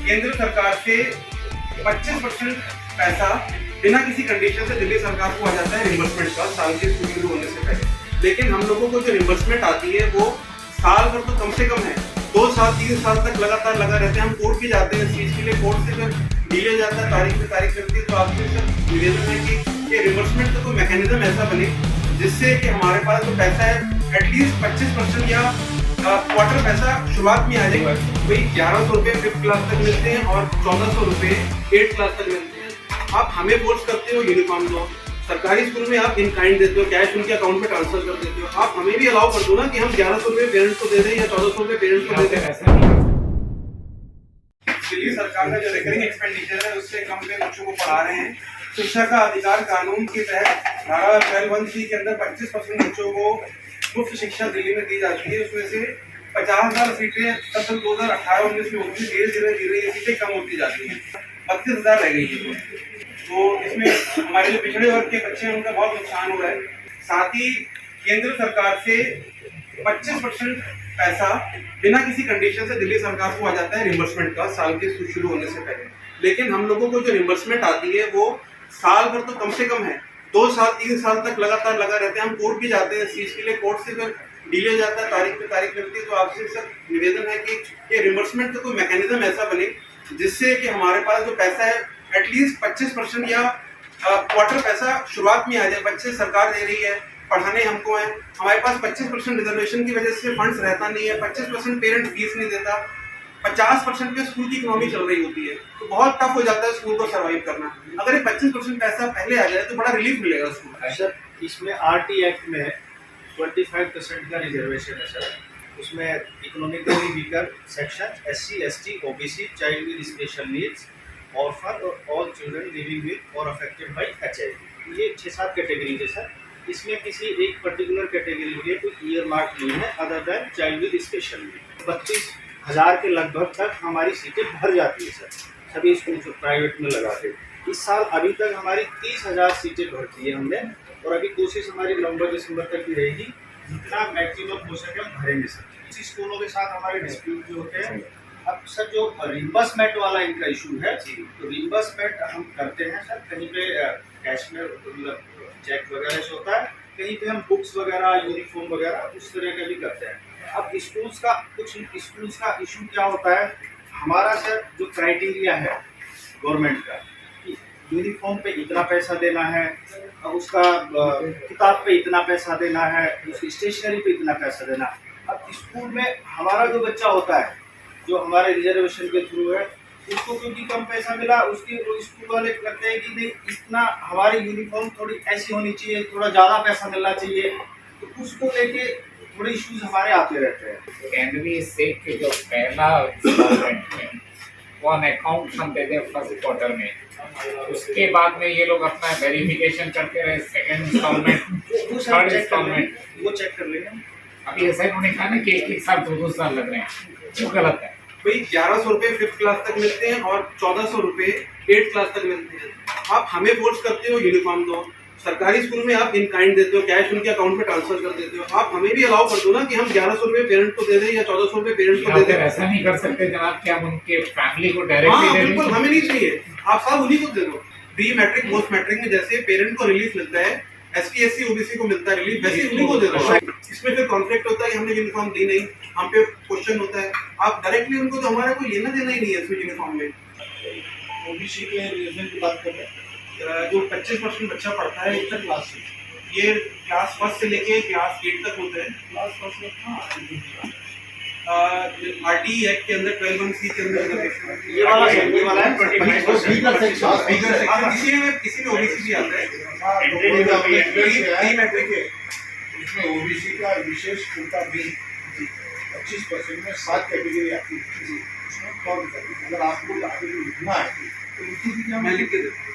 केंद्र सरकार से 25% पैसा बिना किसी कंडीशन से दिल्ली सरकार को आ जाता है रिम्बर्समेंट का, साल के शुरू होने से पहले। लेकिन हम लोगों को जो रिम्बर्समेंट आती है वो साल भर तो कम से कम है, 2 साल 3 साल तक लगातार लगा रहते हैं। हम कोर्ट भी जाते हैं इस चीज के लिए, कोर्ट से फिर डिले जाता है, तारीख पे तारीख मिलती है। तो आपसे सर निवेदन है कि ये रिम्बर्समेंट का कोई मैकेनिज्म ऐसा बने जिससे कि हमारे पास जो पैसा है एटलीस्ट 25% या क्वार्टर पैसा शुरुआत में आ जाएगा। वही 1100 रुपये 5th क्लास तक मिलते हैं और 1400 रुपये 8th क्लास तक मिलते हैं। आप हमें फोर्स करते हो यूनिफॉर्म दो, सरकारी स्कूल में आप इन काइंड देते हो, कैश उनके अकाउंट में ट्रांसफर कर देते हो। आप हमें भी अलाउ कर दो ना कि हम 1100 रुपये पेरेंट्स को दे दें या 1400 रुपये पेरेंट्स को दे दें। दिल्ली सरकार का जो रिकरिंग एक्सपेंडिचर है उससे कम पे बच्चों को पढ़ा रहे हैं। शिक्षा का अधिकार कानून के तहत धारा 12(1)(c) के अंदर 25% बच्चों को मुफ्त शिक्षा दिल्ली में दी जाती है। उसमें से 50,000 सीटें तब 2018-19 में होती, धीरे धीरे ये सीटें कम होती जाती हैं, 32,000 रह गई है। तो इसमें हमारे जो पिछड़े वर्ग के बच्चे हैं उनका बहुत नुकसान हो रहा है। साथ ही केंद्र सरकार से 25% पैसा बिना किसी कंडीशन से दिल्ली सरकार को आ जाता है रिम्बर्समेंट का, साल के शुरू होने से पहले। लेकिन हम लोगों को जो रिम्बर्समेंट आती है वो साल भर तो कम से कम है, 2 साल 3 साल तक लगातार लगा रहते हैं। हम कोर्ट भी जाते हैं इस चीज के लिए, कोर्ट से फिर डिले जाता है, तारीख पे तारीख मिलती है। तो आपसे सर निवेदन है कि ये रिम्बर्समेंट का कोई मैकेनिज्म ऐसा बने जिससे कि हमारे पास जो पैसा है एटलीस्ट 25% या क्वार्टर पैसा शुरुआत में आ जाए। बच्चे सरकार दे रही है, पढ़ाने हमको है, हमारे पास 25% रिजर्वेशन की वजह से फंड्स रहता नहीं है, 25% पेरेंट फीस नहीं देता, 50% पे स्कूल की इकोनॉमी चल रही होती है। तो बहुत टफ हो जाता है स्कूल को सर्वाइव करना। अगर ये 25% पैसा पहले आ जाए तो बड़ा रिलीफ मिलेगा स्कूल। सर इसमें आरटी एक्ट में 25% का रिजर्वेशन है सर। उसमें economically weaker section SC ST OBC child with special needs orphan और ऑल चिल्ड्रन लिविंग विद और अफेक्टेड बाय HIV, ये 6-7 कैटेगरीज है सर। इसमें किसी एक पर्टिकुलर कैटेगरी के लिए कोई ईयर मार्क नहीं है other than child with special need. 32,000 के लगभग तक हमारी सीटें भर जाती है सर, सभी स्कूल जो प्राइवेट में लगाते। इस साल अभी तक हमारी 30,000 सीटें भरती है हमने, और अभी कोशिश हमारी नवंबर दिसंबर तक की रहेगी, जितना मैक्सिमम हो सके हम भरेंगे सर। इसी स्कूलों के साथ हमारे डिस्प्यूट जो होते हैं। अब सर जो रिम्बर्समेंट वाला इनका इशू है, तो रिम्बर्समेंट हम करते हैं सर, कहीं पे कैश में मतलब चेक वगैरह से होता है, कहीं पे हम बुक्स वगैरह यूनिफॉर्म वगैरह उस तरह का भी करते हैं। अब कुछ स्कूल्स का इशू क्या होता है, हमारा सर जो क्राइटेरिया है गवर्नमेंट का, यूनिफॉर्म पे इतना पैसा देना है, उसका किताब पे इतना पैसा देना है, उसकी स्टेशनरी पे इतना पैसा देना। अब स्कूल में हमारा जो बच्चा होता है जो हमारे रिजर्वेशन के थ्रू है, उसको क्योंकि कम पैसा मिला, उसकी स्कूल वाले कहते हैं कि नहीं इतना हमारी यूनिफॉर्म थोड़ी ऐसी होनी चाहिए, थोड़ा ज़्यादा पैसा मिलना चाहिए, तो उसको लेके थोड़े इश्यूज हमारे आते रहते हैं। केंद्रीय से के जो पहला इंस्टॉलमेंट है वो ऑन अकाउंट हम देते हैं फर्स्ट क्वार्टर में, उसके बाद में ये लोग अपना वेरिफिकेशन करते रहे, सेकंड इंस्टॉलमेंट थर्ड इंस्टॉलमेंट वो चेक कर लेंगे। अभी ऐसा इन्होंने कहा ना कि 1-1 साल 2-2 साल लग रहे हैं, जो गलत है। भाई 1100 रुपये 5th क्लास तक मिलते हैं और 1400 रुपये 8th क्लास तक मिलते हैं। आप हमें फोर्स करते हो यूनिफॉर्म दो, सरकारी स्कूल में आप इन काइंड देते हो, कैश उनके अकाउंट में ट्रांसफर कर देते हो। आप हमें भी अलाउ कर दो ना कि हम 1100 रुपये पेरेंट को दे दें या 1400 रुपये पेरेंट्स को दे दें। ऐसा नहीं कर सकते जनाब कि हम उनके फैमिली को डायरेक्टली हाँ दे बिल्कुल, दें। हमें नहीं चाहिए, आप सब उन्हीं को दे दो। प्री मैट्रिक पोस्ट मैट्रिक में जैसे पेरेंट को रिलीफ मिलता है, ST SC OBC को मिलता है रिलीफ, वैसे उन्हीं को दे दो। इसमें फिर कॉन्फ्लिक्ट होता है कि हमने यूनिफॉर्म दी नहीं, हम पे क्वेश्चन होता है। आप डायरेक्टली उनको तो हमारा कोई लेना देना ही नहीं है इसमें यूनिफॉर्म में। OBC के रिजर्वेशन की बात कर रहे हैं, जो 25% बच्चा पढ़ता है कितना क्लास से, ये क्लास 1 से लेके क्लास 8 तक होता है। क्लास फर्स्ट में हाँ RT एक्ट के अंदर 12(1)(c) के अंदर ये वाला है 25%। किसी में OBC भी आता है, प्री मैट्रिक है। इसमें OBC का विशेष कोटा भी 25% में 7 कैटेगरी आती है। उसमें कौन अगर आपको आगे लिखना है तो मैं लिख के देता हूँ।